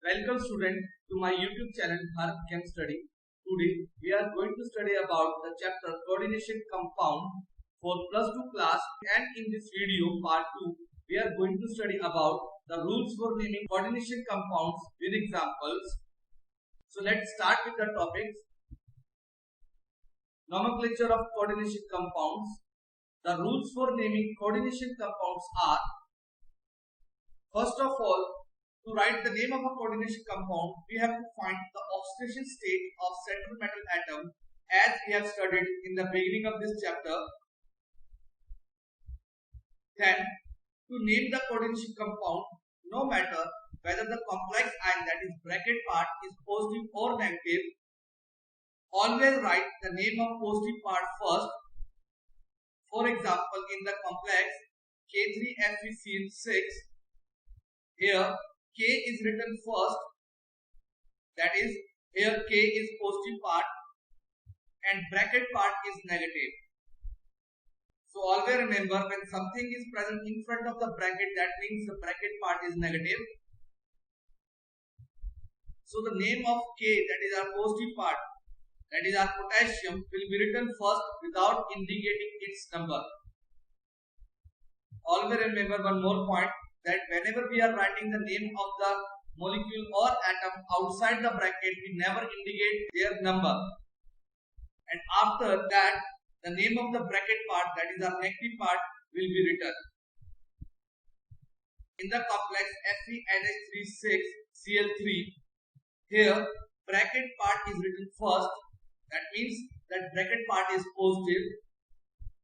Welcome student to my YouTube channel Bharat Chem Study. Today we are going to study about the chapter coordination compound for plus 2 class, and in this video part 2 we are going to study about the rules for naming coordination compounds with examples. So let's start with the topics. Nomenclature of coordination compounds. The rules for naming coordination compounds are: first of all, to write the name of a coordination compound, we have to find the oxidation state of central metal atom as we have studied in the beginning of this chapter. Then, to name the coordination compound, no matter whether the complex ion, that is bracket part, is positive or negative, always write the name of positive part first. For example, in the complex K3FeCl6, here K is written first, that is here K is positive part and bracket part is negative. So always remember, when something is present in front of the bracket, that means the bracket part is negative. So the name of K, that is our positive part, that is our potassium, will be written first without indicating its number. Always remember one more point, that whenever we are writing the name of the molecule or atom outside the bracket, we never indicate their number. And after that, the name of the bracket part, that is our negative part, will be written. In the complex FeNH3,6Cl3, here bracket part is written first, that means that bracket part is positive,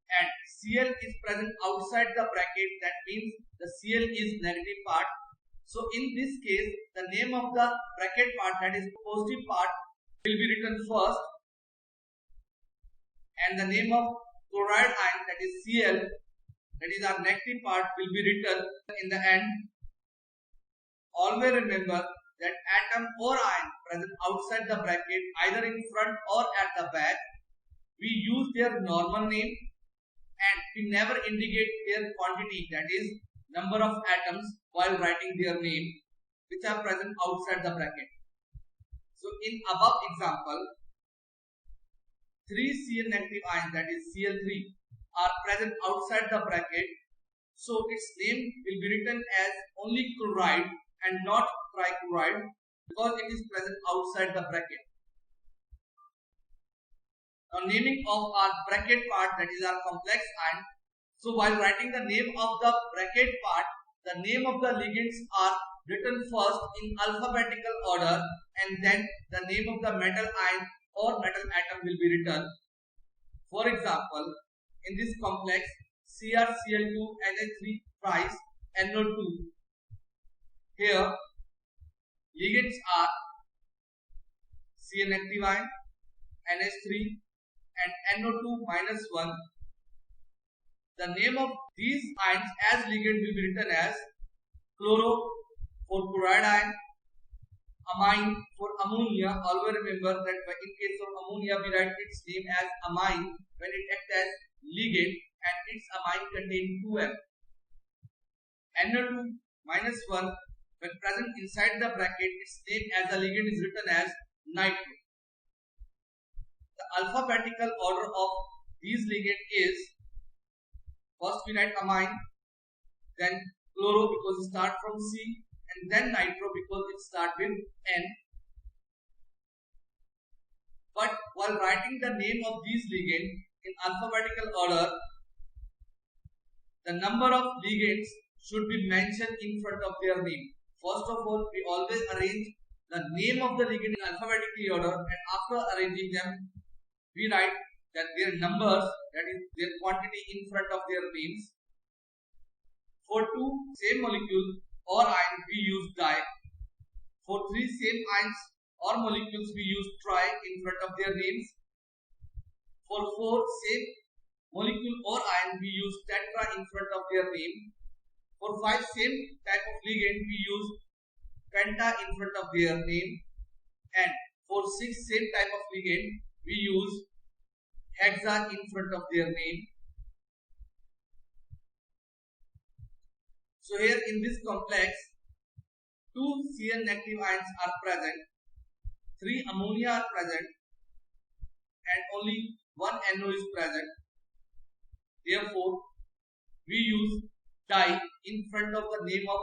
and Cl is present outside the bracket, that means the Cl is negative part. So in this case, the name of the bracket part, that is positive part, will be written first, and the name of chloride ion, that is Cl, that is our negative part, will be written in the end. Always remember that atom or ion present outside the bracket, either in front or at the back, we use their normal name and we never indicate their quantity, that is number of atoms, while writing their name, which are present outside the bracket. So in above example, 3 Cl negative ions, that is Cl3, are present outside the bracket, so its name will be written as only chloride and not trichloride, because it is present outside the bracket. Now naming of our bracket part, that is our complex ion. So while writing the name of the bracket part, the name of the ligands are written first in alphabetical order, and then the name of the metal ion or metal atom will be written. For example, in this complex CrCl2NH3 thrice NO2, here ligands are Cl negative ion, NH3 and NO2 minus 1. The name of these ions as ligand will be written as chloro for chloride ion, amine for ammonia. Always remember that in case of ammonia we write its name as amine when it acts as ligand, and its amine contains 2M. NO2 minus 1, when present inside the bracket, its name as a ligand is written as nitro. The alphabetical order of these ligands is: first we write amine, then chloro because it starts from C, and then nitro because it starts with N. But while writing the name of these ligands in alphabetical order, the number of ligands should be mentioned in front of their name. First of all, we always arrange the name of the ligand in alphabetical order, and after arranging them, we write that their numbers, that is their quantity, in front of their names. For 2 same molecules or ions, we use di. For 3 same ions or molecules, we use tri in front of their names. For 4 same molecule or ion, we use tetra in front of their name. For 5 same type of ligand, we use penta in front of their name. And for 6 same type of ligand, we use hexa in front of their name. So here in this complex, 2 Cl negative ions are present, 3 ammonia are present, and only 1 NO is present. Therefore, we use di in front of the name of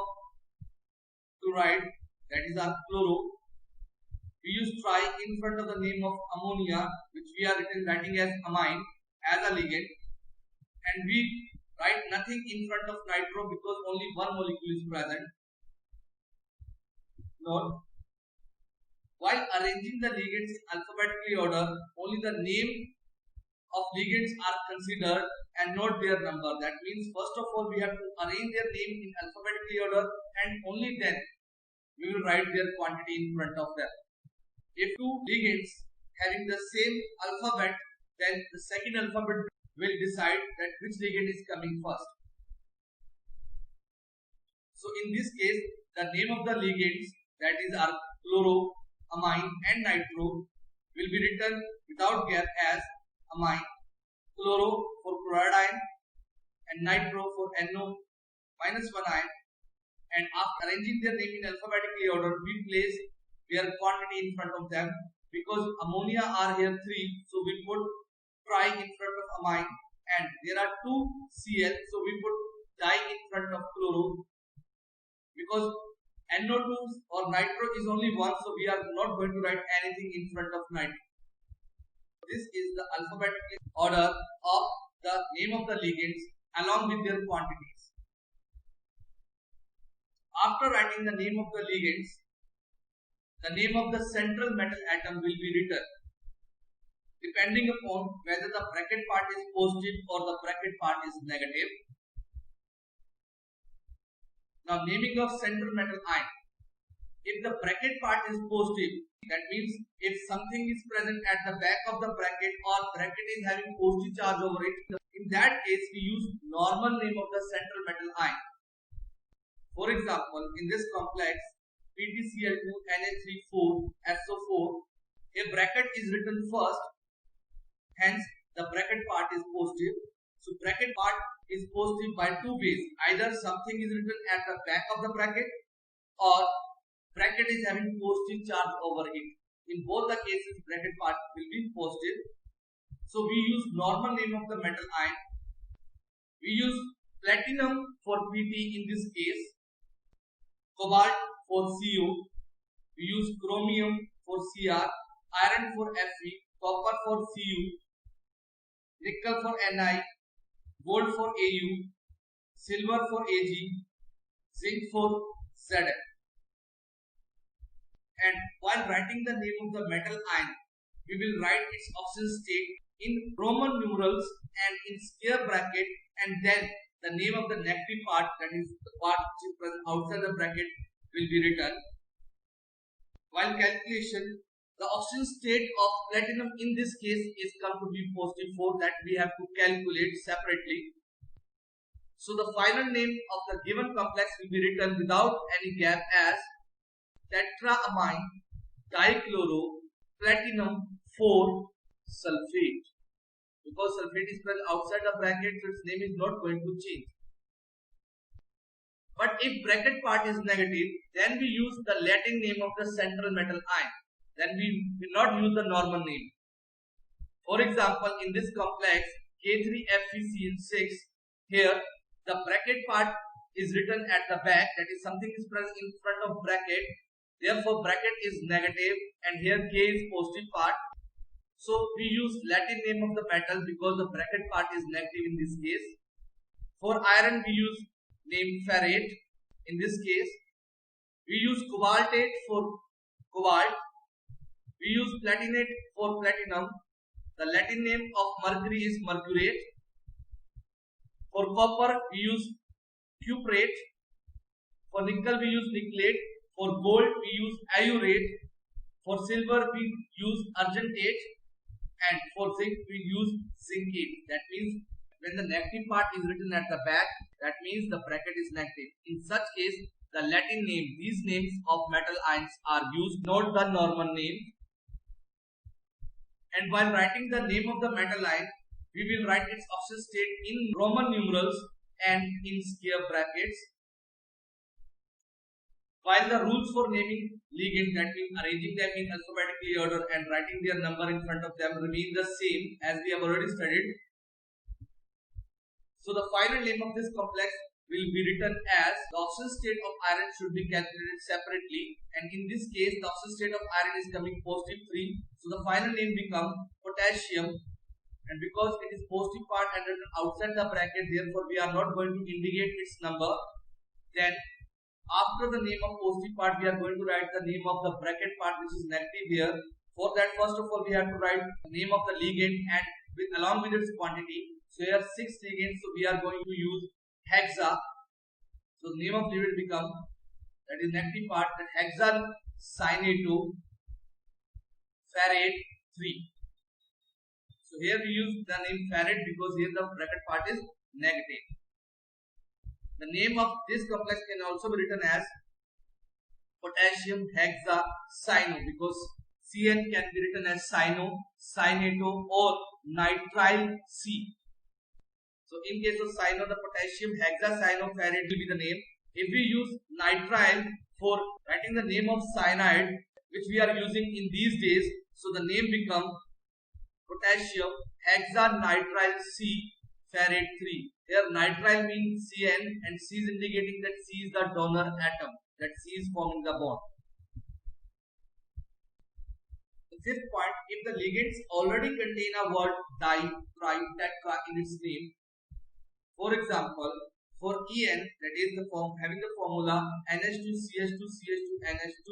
chloride, that is our chloro. We use tri in front of the name of ammonia, which we are writing as amine as a ligand, and we write nothing in front of nitro because only one molecule is present. Note, while arranging the ligands in alphabetically order, only the name of ligands are considered and not their number. That means first of all we have to arrange their name in alphabetically order, and only then we will write their quantity in front of them. If two ligands having the same alphabet, then the second alphabet will decide that which ligand is coming first. So in this case, the name of the ligands, that is our chloro, amine and nitro, will be written without gap as amine, chloro for chloride ion, and nitro for NO minus 1 ion. And after arranging their name in alphabetically order, we place their quantity in front of them. Because ammonia are here 3, so we put tri in front of amine, and there are 2 Cl, so we put di in front of chloro. Because NO2 or nitro is only 1, so we are not going to write anything in front of nitro. This is the alphabetical order of the name of the ligands along with their quantities. After writing the name of the ligands, the name of the central metal atom will be written depending upon whether the bracket part is positive or the bracket part is negative. Now, naming of central metal ion. If the bracket part is positive, that means if something is present at the back of the bracket or bracket is having positive charge over it, in that case we use normal name of the central metal ion. For example, in this complex PtCl2 Na3,4 SO4, a bracket is written first, hence the bracket part is positive. So bracket part is positive by two ways. Either something is written at the back of the bracket or bracket is having positive charge over it. In both the cases, bracket part will be positive. So we use normal name of the metal ion. We use platinum for Pt in this case, cobalt for Co, we use chromium for Cr, iron for Fe, copper for Cu, nickel for Ni, gold for Au, silver for Ag, zinc for Zn. And while writing the name of the metal ion, we will write its oxidation state in Roman numerals and in square bracket, and then the name of the negative part, that is the part which is present outside the bracket, will be written. While calculation, the oxidation state of platinum in this case is come to be positive 4, that we have to calculate separately. So the final name of the given complex will be written without any gap as tetraamine dichloro platinum 4 sulfate. Because sulfate is present outside the bracket, so its name is not going to change. But if bracket part is negative, then we use the Latin name of the central metal ion. Then we will not use the normal name. For example, in this complex K3FeCl6, here the bracket part is written at the back, that is something is present in front of bracket. Therefore, bracket is negative and here K is positive part. So we use Latin name of the metal because the bracket part is negative in this case. For iron we use name ferrate in this case. We use cobaltate for cobalt. We use platinate for platinum. The Latin name of mercury is mercurate. For copper we use cuprate. For nickel we use nickelate. For gold we use iurate. For silver we use argentate. And for zinc we use zincate. That means when the negative part is written at the back, that means the bracket is negative. In such case, the Latin name, these names of metal ions are used, not the normal name. And while writing the name of the metal ion, we will write its oxidation state in Roman numerals and in square brackets. While the rules for naming ligands, that means arranging them in alphabetically order and writing their number in front of them, remain the same as we have already studied. So the final name of this complex will be written as the oxidation state of iron should be calculated separately, and in this case the oxidation state of iron is coming positive 3. So the final name becomes potassium, and because it is positive part and written outside the bracket, therefore we are not going to indicate its number. Then after the name of positive part, we are going to write the name of the bracket part which is negative here. For that, first of all, we have to write the name of the ligand and along with its quantity. So here 6 ligands, so we are going to use hexa. So the name of ligand become, that is negative part, that hexacyanatoferrate 3. So here we use the name ferrate because here the bracket part is negative. The name of this complex can also be written as potassium hexacyano because Cn can be written as cyano, cyanato or nitrile C. So in case of cyano, the potassium hexacyanoferrate will be the name. If we use nitrile for writing the name of cyanide, which we are using in these days, so the name becomes potassium hexanitrile C ferrate 3. Here nitrile means Cn and C is indicating that C is the donor atom, that C is forming the bond. The fifth point, if the ligands already contain a word di, tri, tetra in its name, for example, for En, that is the form having the formula NH2CH2CH2NH2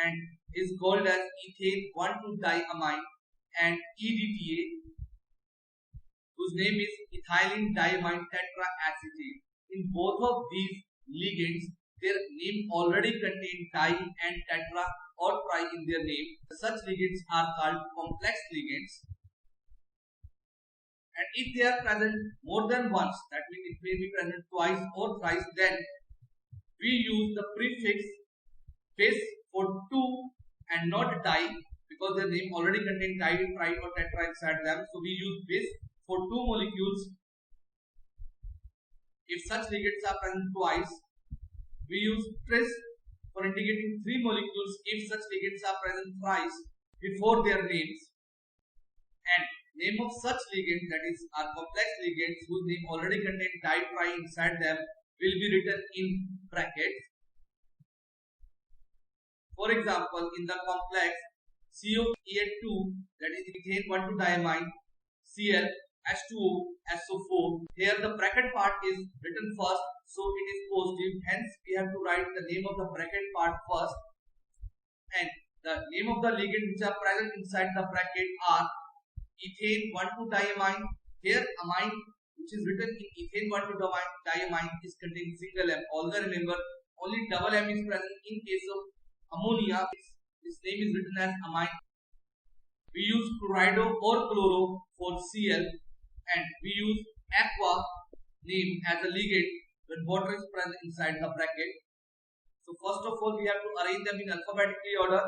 and is called as ethane 1,2-diamine, and EDTA, whose name is ethylene diamine tetraacetate. In both of these ligands, their name already contain di and tetra or tri in their name. Such ligands are called complex ligands. And if they are present more than once, that means it may be present twice or thrice, then we use the prefix bis for 2 and not di, because their name already contain di, tri or tetra inside them. So we use bis for 2 molecules. If such ligands are present twice, we use tris for indicating 3 molecules if such ligands are present thrice before their names. And name of such ligand, that is our complex ligands whose name already contain di, tri inside them, will be written in brackets. For example, in the complex COEH2, that is ethane 1,2-diamine, Cl, H2O, SO4. Here the bracket part is written first, so it is positive. Hence, we have to write the name of the bracket part first. And the name of the ligand which are present inside the bracket are ethane 1,2-diamine. Here, amine which is written in ethane 1,2-diamine is containing single M. Although remember, only double M is present in case of ammonia. Its name is written as amine. We use chlorido or chloro for Cl, and we use aqua name as a ligand when water is present inside the bracket. So first of all, we have to arrange them in alphabetically order,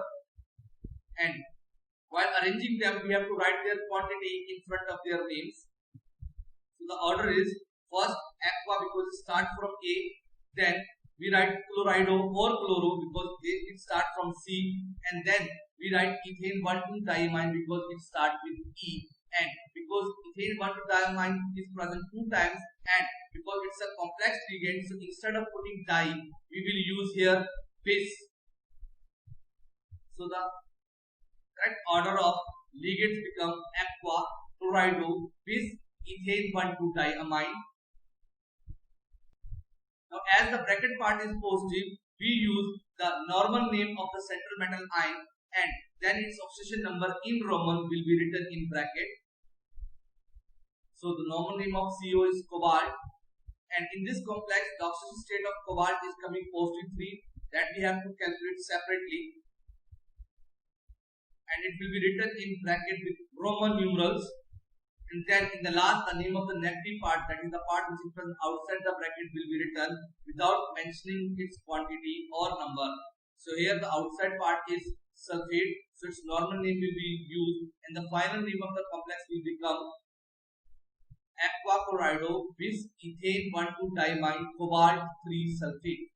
and while arranging them, we have to write their quantity in front of their names. So the order is first aqua because it starts from A, then we write chlorido or chloro because it starts from C, and then we write ethane 1,2-diamine because it starts with E, and because ethane 1,2-diamine is present 2 times, and because it's a complex ligand, so instead of putting di, we will use here bis. So the correct order of ligands become aqua, chlorido, bis, ethane 1,2-diamine. Now, as the bracket part is positive, we use the normal name of the central metal ion, and then its oxidation number in Roman will be written in bracket. So the normal name of CO is cobalt, and in this complex, the oxidation state of cobalt is coming positive 3, that we have to calculate separately, and it will be written in bracket with Roman numerals. And then in the last, the name of the negative part, that is the part which is present outside the bracket, will be written without mentioning its quantity or number. So here the outside part is sulfate, so its normal name will be used, and the final name of the complex will become aqua chlorido bis ethane 1,2-diamine cobalt 3 sulfate.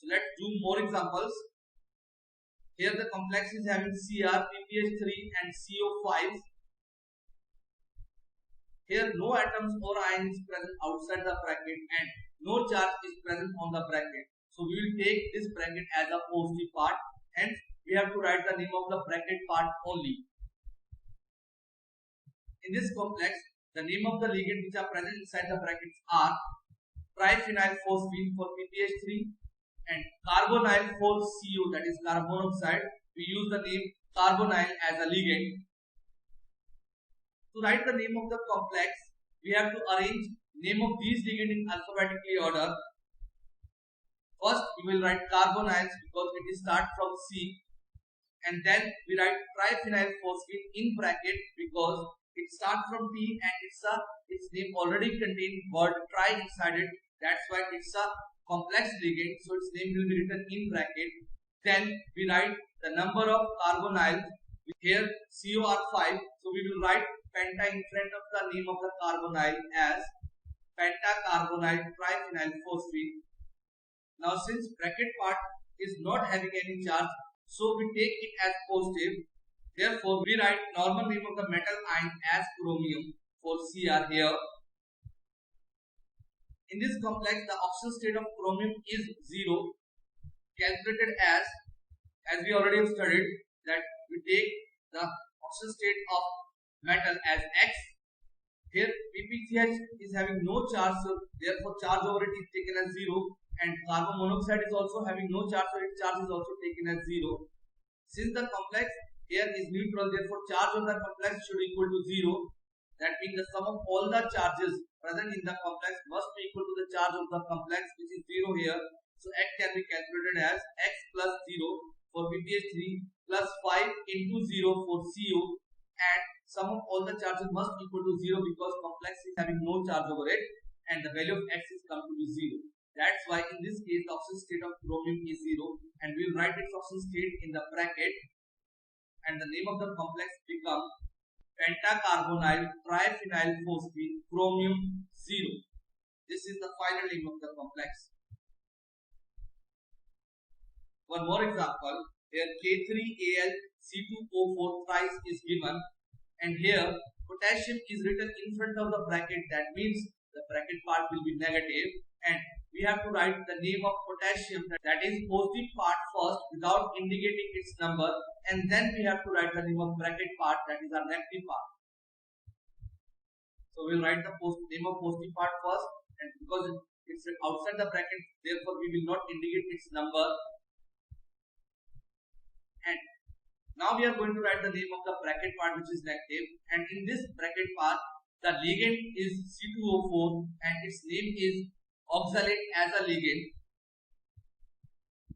let's do more examples. Here the complex is having Cr, PPH3 and CO5. Here no atoms or ion is present outside the bracket and no charge is present on the bracket. So we will take this bracket as a positive part. Hence we have to write the name of the bracket part only. In this complex, the name of the ligand which are present inside the brackets are triphenyl phosphine for PPH3 and carbonyl for CO, that is carbon monoxide. We use the name carbonyl as a ligand. To write the name of the complex, we have to arrange name of these ligand in alphabetically order. First, we will write carbonyls because it is start from C, and then we write triphenyl phosphine in bracket because it starts from T and its name already contains word tri inside it. That's why it's a complex ligand, so its name will be written in bracket. Then we write the number of carbonyls. Here CO are 5, so we will write penta in front of the name of the carbonyl as pentacarbonyl triphenyl phosphine. Now since bracket part is not having any charge, so we take it as positive. Therefore we write normal name of the metal ion as chromium for Cr here. In this complex, the oxidation state of chromium is 0, calculated as we already have studied, that we take the oxidation state of metal as X. Here PPCH is having no charge, so therefore charge over it is taken as 0, and carbon monoxide is also having no charge, so its charge is also taken as 0. Since the complex here is neutral, therefore charge of the complex should equal to 0. That means the sum of all the charges present in the complex must be equal to the charge of the complex, which is 0 here. So X can be calculated as X plus 0 for PPH3 plus 5 into 0 for CO, and sum of all the charges must equal to 0 because complex is having no charge over it and the value of X is come to be 0. That's why in this case the oxidation state of chromium is 0, and we will write its oxidation state in the bracket, and the name of the complex becomes pentacarbonyl triphenyl phosphine chromium 0. This is the final name of the complex. One more example. Here K3Al C2O4 thrice is given, and here potassium is written in front of the bracket. That means the bracket part will be negative, and we have to write the name of potassium, that is positive part first without indicating its number, and then we have to write the name of bracket part, that is our negative part. So we will write the name of positive part first, and because it's outside the bracket, therefore we will not indicate its number. And now we are going to write the name of the bracket part, which is negative, and in this bracket part the ligand is C2O4 and its name is oxalate as a ligand.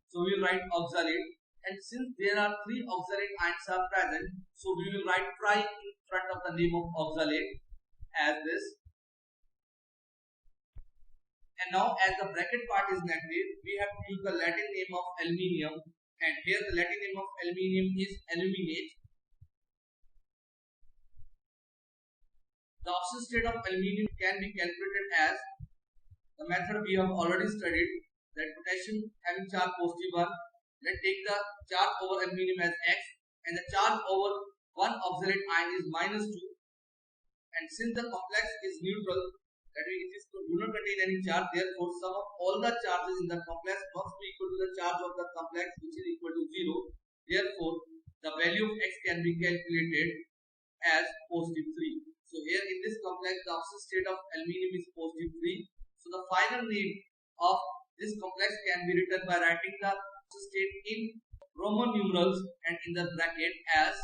So we will write oxalate, and since there are 3 oxalate ions are present, so we will write tri in front of the name of oxalate as this. And now as the bracket part is negative, we have to use the Latin name of aluminium, and here the Latin name of aluminium is aluminate. The oxidation state of aluminium can be calculated as the method we have already studied, that potassium having charge positive 1. Let's take the charge over aluminium as X, and the charge over one oxalate ion is -2. And since the complex is neutral, that means it do not contain any charge, therefore sum of all the charges in the complex must be equal to the charge of the complex, which is equal to 0. Therefore the value of X can be calculated as positive 3. So here in this complex the oxidation state of aluminium is positive 3. So the final name of this complex can be written by writing the oxidation state in Roman numerals and in the bracket as.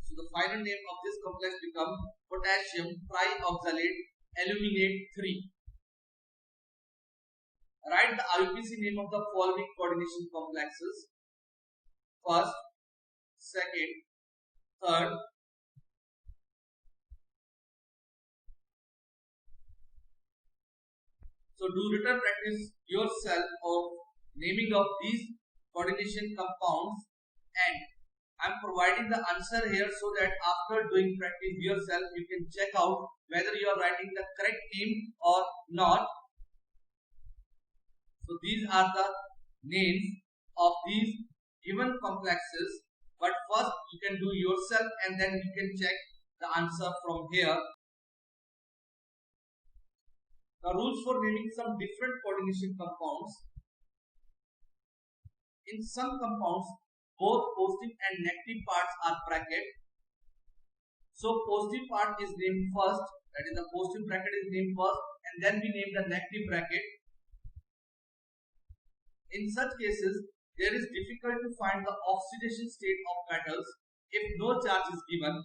So the final name of this complex becomes potassium trioxalate aluminate 3. Write the IUPAC name of the following coordination complexes: first, second, third. So do written practice yourself of naming of these coordination compounds, and I am providing the answer here so that after doing practice yourself you can check out whether you are writing the correct name or not. So these are the names of these given complexes. But first you can do yourself and then you can check the answer from here. The rules for naming some different coordination compounds. In some compounds, both positive and negative parts are bracket. So positive part is named first, that is the positive bracket is named first, and then we name the negative bracket. In such cases, there is difficult to find the oxidation state of metals if no charge is given.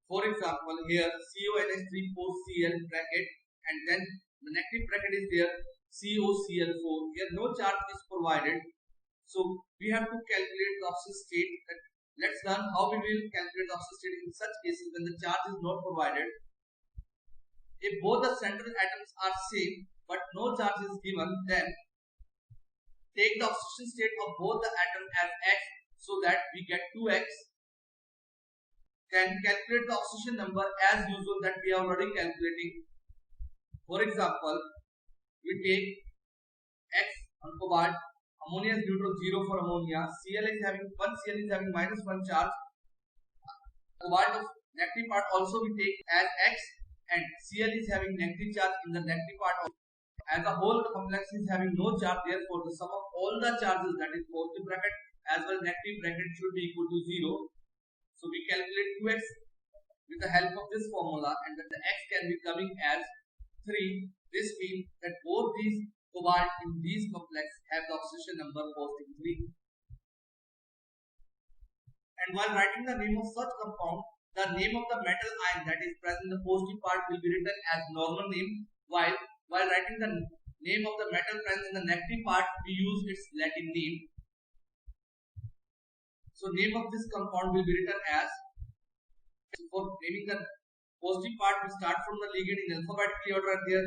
For example, here CONH3 4Cl bracket, and then the negative bracket is there COCl4. Here no charge is provided, so we have to calculate the oxidation state. Let's learn how we will calculate the oxidation state in such cases when the charge is not provided. If both the central atoms are same but no charge is given, then take the oxidation state of both the atoms as X, so that we get 2X. Then calculate the oxidation number as usual that we are already calculating. For example, we take X on cobalt, ammonia is neutral 0 for ammonia, Cl is having -1 charge, cobalt of negative part also we take as X, and Cl is having negative charge in the negative part of. As a whole, the complex is having no charge, therefore the sum of all the charges, that is positive bracket as well as negative bracket, should be equal to 0. So we calculate 2x with the help of this formula, and then the x can be coming as 3. This means that both these cobalt in these complex have the oxidation number positive 3. And while writing the name of such compound, the name of the metal ion that is present in the positive part will be written as normal name, while writing the name of the metal present in the negative part, we use its Latin name. So name of this compound will be written as, for naming the positive part, we start from the ligand in alphabetical order here.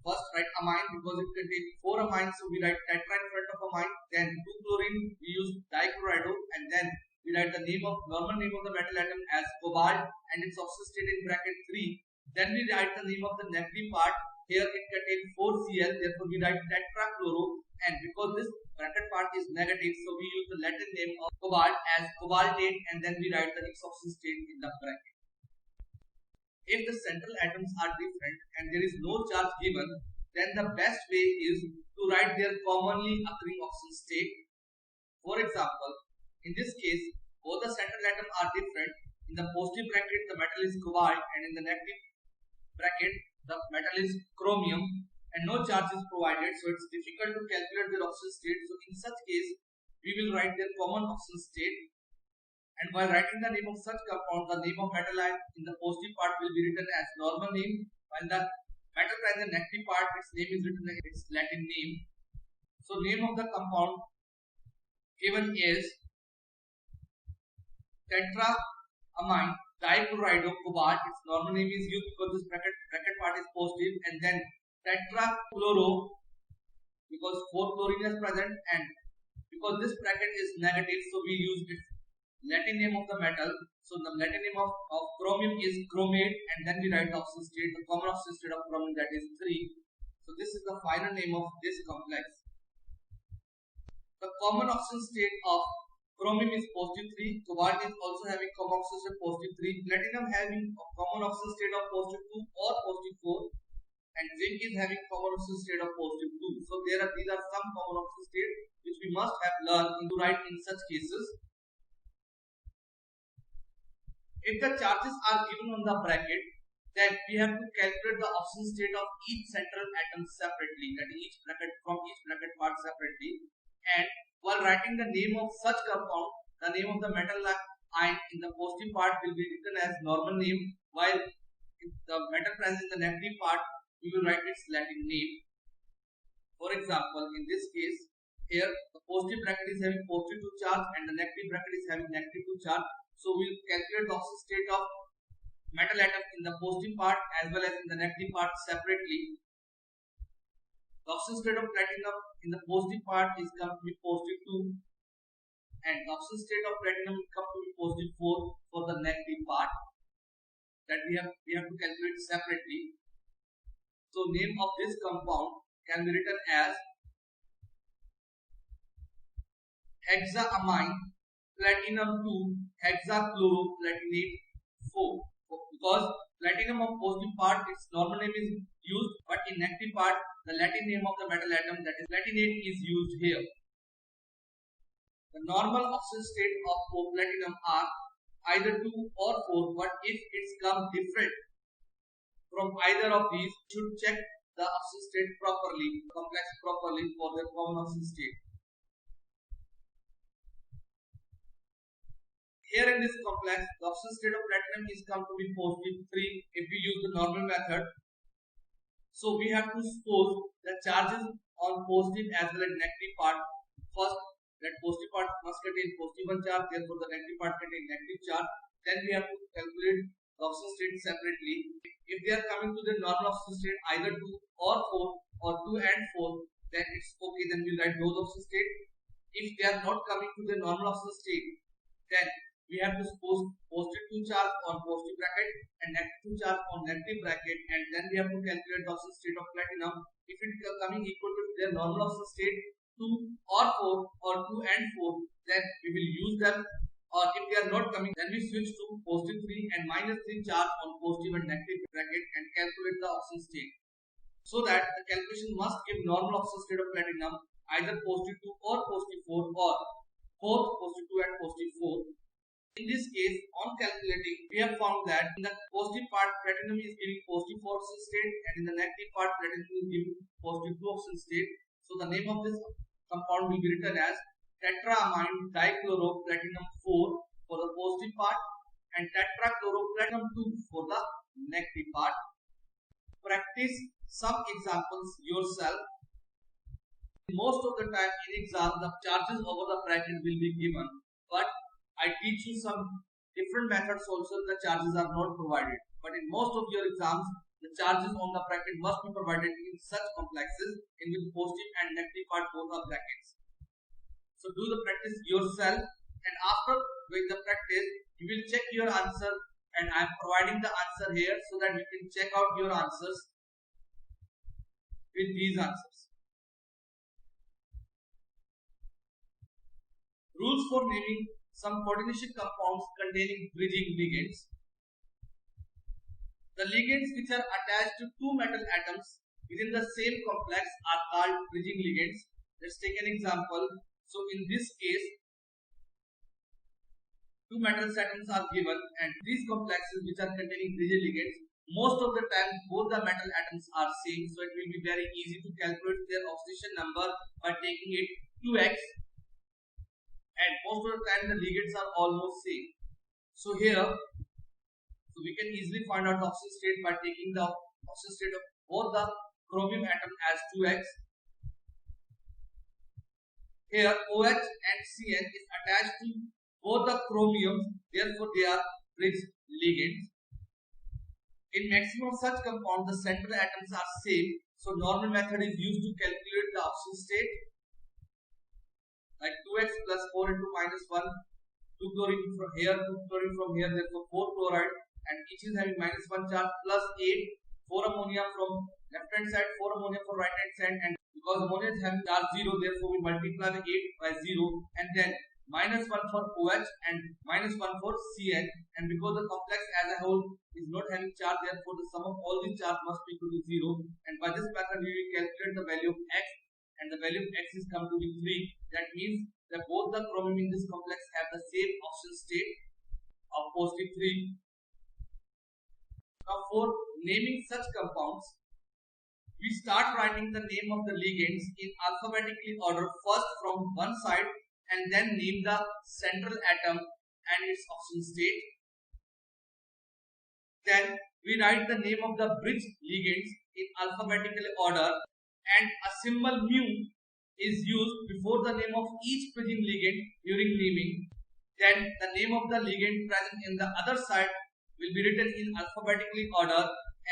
First write amine because it contains 4 amines, so we write tetra in front of amine. Then 2-chlorine, we use dichloroido, and then we write the normal name of the metal atom as cobalt and its oxidation state in bracket 3. Then we write the name of the negative part. Here it contains 4Cl, therefore we write tetrachloro, and because this bracket part is negative, so we use the Latin name of cobalt as cobaltate, and then we write the its oxidation state in the bracket. If the central atoms are different and there is no charge given, then the best way is to write their commonly occurring oxidation state. For example, in this case, both the central atoms are different. In the positive bracket, the metal is cobalt, and in the negative bracket, the metal is chromium, and no charge is provided, so it's difficult to calculate their oxidation state. So in such case, we will write their common oxidation state. And while writing the name of such compound, the name of metal ion in the positive part will be written as normal name, while the metal ion in the negative part, its name is written as its Latin name. So name of the compound given is tetramine dichloroido cobalt. Its normal name is used because this bracket part is positive, and then tetrachloro because 4-chlorine is present, and because this bracket is negative, so we use its Latin name of the metal. So the Latin name of chromium is chromate, and then we write the oxidation state, the common oxidation state of chromium, that is 3. So this is the final name of this complex. The common oxidation state of chromium is positive 3, cobalt is also having common oxidation state positive 3, platinum having a common oxidation state of positive 2 or positive 4, and zinc is having common oxidation state of positive 2. So these are some common oxidation states which we must have learned to write in such cases. If the charges are given on the bracket, then we have to calculate the oxidation state of each central atom separately, that is each bracket part separately. And while writing the name of such compound, the name of the metal ion in the positive part will be written as normal name, while the metal present in the negative part, we will write its Latin name. For example, in this case, here the positive bracket is having positive 2 charge and the negative bracket is having negative 2 charge. So we will calculate the oxidation state of metal atom in the positive part as well as in the negative part separately. The oxidation state of platinum in the positive part is come to be positive 2, and the oxidation state of platinum will come to be positive 4 for the negative part, that we have to calculate separately. So name of this compound can be written as hexaamine platinum 2 hexachloroplatinate 4, because platinum of positive part its normal name is used, but in negative part the Latin name of the metal atom, that is platinate, is used here. The normal oxidation state of platinum are either 2 or 4, but if it's come different from either of these, you should check the oxidation state properly, complex properly for the common oxidation state. Here in this complex, the oxidation state of platinum is come to be positive 3 if we use the normal method. So we have to suppose the charges on positive as well as negative part. First, that positive part must contain positive 1 charge, therefore the negative part contain negative charge. Then we have to calculate the oxidation state separately. If they are coming to the normal oxidation state either 2 or 4 or 2 and 4, then it's okay, then we write those oxidation state. If they are not coming to the normal oxidation state, then we have to suppose positive 2 charge on positive bracket and negative 2 charge on negative bracket, and then we have to calculate the oxidation state of platinum. If it is coming equal to their normal oxidation state 2 or 4 or 2 and 4, then we will use them, or if they are not coming, then we switch to positive 3 and minus 3 charge on positive and negative bracket and calculate the oxidation state. So that the calculation must give normal oxidation state of platinum either positive 2 or positive 4 or both positive 2 and positive 4. In this case, on calculating, we have found that in the positive part, platinum is giving positive 4 oxidation state, and in the negative part, platinum is giving positive 2 oxidation state. So the name of this compound will be written as tetraamine dichloroplatinum 4 for the positive part and tetrachloroplatinum 2 for the negative part. Practice some examples yourself. Most of the time in exam, the charges over the bracket will be given, but I teach you some different methods also, the charges are not provided. But in most of your exams, the charges on the bracket must be provided in such complexes in which positive and negative part both are brackets. So do the practice yourself, and after doing the practice, you will check your answer, and I am providing the answer here so that you can check out your answers with these answers. Rules for naming some coordination compounds containing bridging ligands. The ligands which are attached to two metal atoms within the same complex are called bridging ligands. Let's take an example. So in this case, two metal atoms are given, and these complexes which are containing bridging ligands, most of the time both the metal atoms are same, so it will be very easy to calculate their oxidation number by taking it 2x. And most of the time the ligands are almost same. So here, we can easily find out the oxidation state by taking the oxidation state of both the chromium atom as 2x. Here OH and Cn is attached to both the chromiums, therefore they are bridge ligands. In maximum such compound, the central atoms are same, so normal method is used to calculate the oxidation state, like 2x plus 4 into minus 1, 2 chlorine from here, 2 chlorine from here, therefore 4 chloride, and each is having minus 1 charge, plus 8, 4 ammonia from left hand side, 4 ammonia from right hand side, and because ammonia is having charge 0, therefore we multiply the 8 by 0, and then minus 1 for OH and minus 1 for Cn, and because the complex as a whole is not having charge, therefore the sum of all these charge must be equal to 0, and by this method we will calculate the value of x, and the value of x is come to be 3. That means that both the chromium in this complex have the same oxidation state of positive 3. Now for naming such compounds, we start writing the name of the ligands in alphabetically order, first from one side and then name the central atom and its oxidation state. Then we write the name of the bridge ligands in alphabetical order, and a symbol mu is used before the name of each bridging ligand during naming. Then the name of the ligand present in the other side will be written in alphabetically order,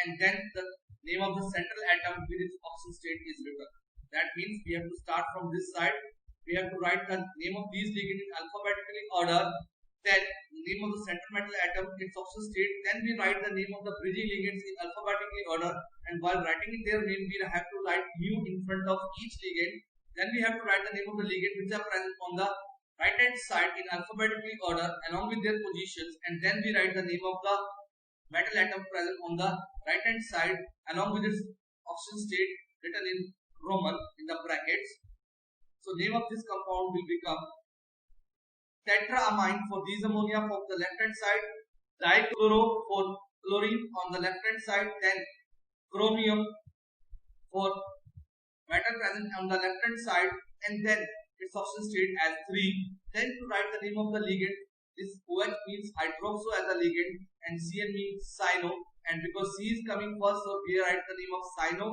and then the name of the central atom with its oxidation state is written. That means we have to start from this side. We have to write the name of these ligands in alphabetically order, Then name of the central metal atom, its oxidation state. Then we write the name of the bridging ligands in alphabetically order. And while writing in their name, we have to write mu in front of each ligand. Then we have to write the name of the ligand which are present on the right hand side in alphabetically order along with their positions. And then we write the name of the metal atom present on the right hand side along with its oxidation state written in Roman in the brackets. So name of this compound will become tetraamine for disammonia for the left hand side, dichloro for chlorine on the left hand side, then chromium for metal present on the left hand side, and then its oxidation state as 3. Then to write the name of the ligand, this OH means hydroxo as a ligand and CN means cyano, and because C is coming first, so we write the name of cyano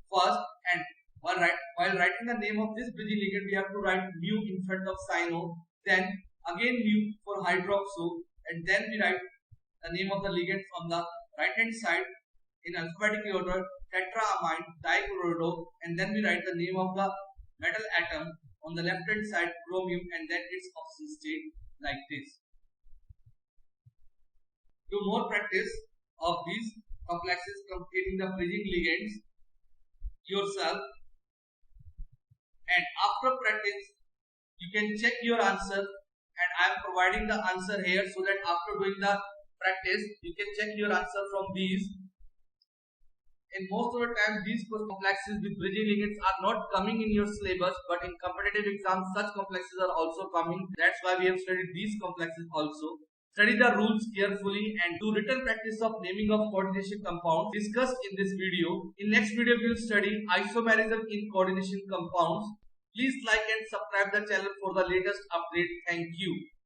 first, and while writing the name of this bridging ligand, we have to write mu in front of cyano, then again mu for hydroxo, and then we write the name of the ligands on the right hand side in alphabetical order, tetraamine, dichloro, and then we write the name of the metal atom on the left hand side, chromium, and then its oxidation state like this. Do more practice of these complexes containing the bridging ligands yourself, and after practice you can check your answer, and I am providing the answer here so that after doing the practice you can check your answer from these. In most of the time these complexes with bridging ligands are not coming in your syllabus, but in competitive exams such complexes are also coming. That's why we have studied these complexes also. Study the rules carefully and do written practice of naming of coordination compounds discussed in this video. In next video we will study isomerism in coordination compounds. Please like and subscribe the channel for the latest update. Thank you.